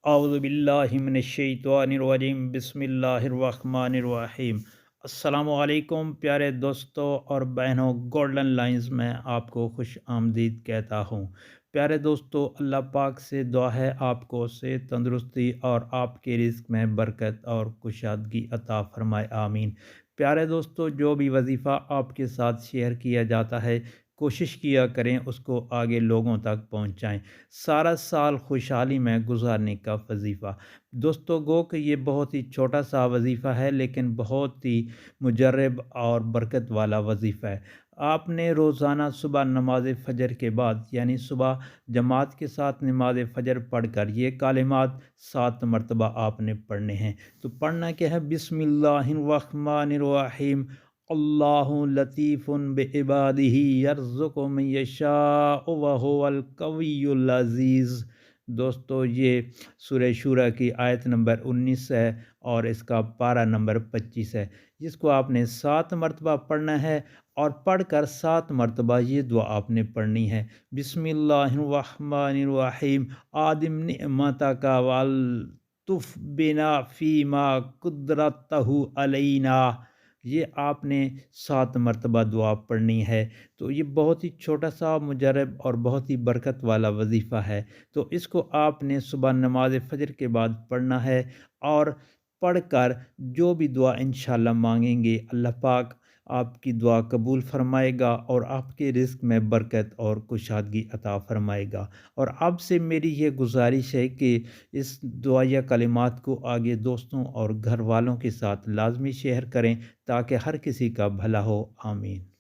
اعوذ باللہ من الشیطان الرجیم بسم اللہ الرحمن الرحیم۔ السلام علیکم پیارے دوستوں اور بہنوں، گولڈن لائنز میں آپ کو خوش آمدید کہتا ہوں۔ پیارے دوستوں، اللہ پاک سے دعا ہے آپ کو صحت، تندرستی اور آپ کے رزق میں برکت اور کشادگی عطا فرمائے، آمین۔ پیارے دوستوں، جو بھی وظیفہ آپ کے ساتھ شیئر کیا جاتا ہے، کوشش کیا کریں اس کو آگے لوگوں تک پہنچائیں۔ سارا سال خوشحالی میں گزارنے کا وظیفہ، دوستوں گو کہ یہ بہت ہی چھوٹا سا وظیفہ ہے، لیکن بہت ہی مجرب اور برکت والا وظیفہ ہے۔ آپ نے روزانہ صبح نماز فجر کے بعد، یعنی صبح جماعت کے ساتھ نماز فجر پڑھ کر یہ کلمات 7 مرتبہ آپ نے پڑھنے ہیں۔ تو پڑھنا کیا ہے؟ بسم اللہ الرحمن الرحیم، اللہ لطیف بعبادہ یرزق من یشاء وہو القوی العزیز۔ دوستو یہ سورہ شورى کی آیت نمبر 19 ہے اور اس کا پارہ نمبر 25 ہے، جس کو آپ نے 7 مرتبہ پڑھنا ہے، اور پڑھ کر 7 مرتبہ یہ دعا آپ نے پڑھنی ہے۔ بسم اللہ الرحمن الرحیم، آدم نعمتک والطف بنا فیما قدرتہ علینا۔ یہ آپ نے 7 مرتبہ دعا پڑھنی ہے۔ تو یہ بہت ہی چھوٹا سا مجرب اور بہت ہی برکت والا وظیفہ ہے۔ تو اس کو آپ نے صبح نماز فجر کے بعد پڑھنا ہے، اور پڑھ کر جو بھی دعا انشاءاللہ مانگیں گے، اللہ پاک آپ کی دعا قبول فرمائے گا اور آپ کے رزق میں برکت اور کشادگی عطا فرمائے گا۔ اور آپ سے میری یہ گزارش ہے کہ اس دعائیہ کلمات کو آگے دوستوں اور گھر والوں کے ساتھ لازمی شیئر کریں، تاکہ ہر کسی کا بھلا ہو، آمین۔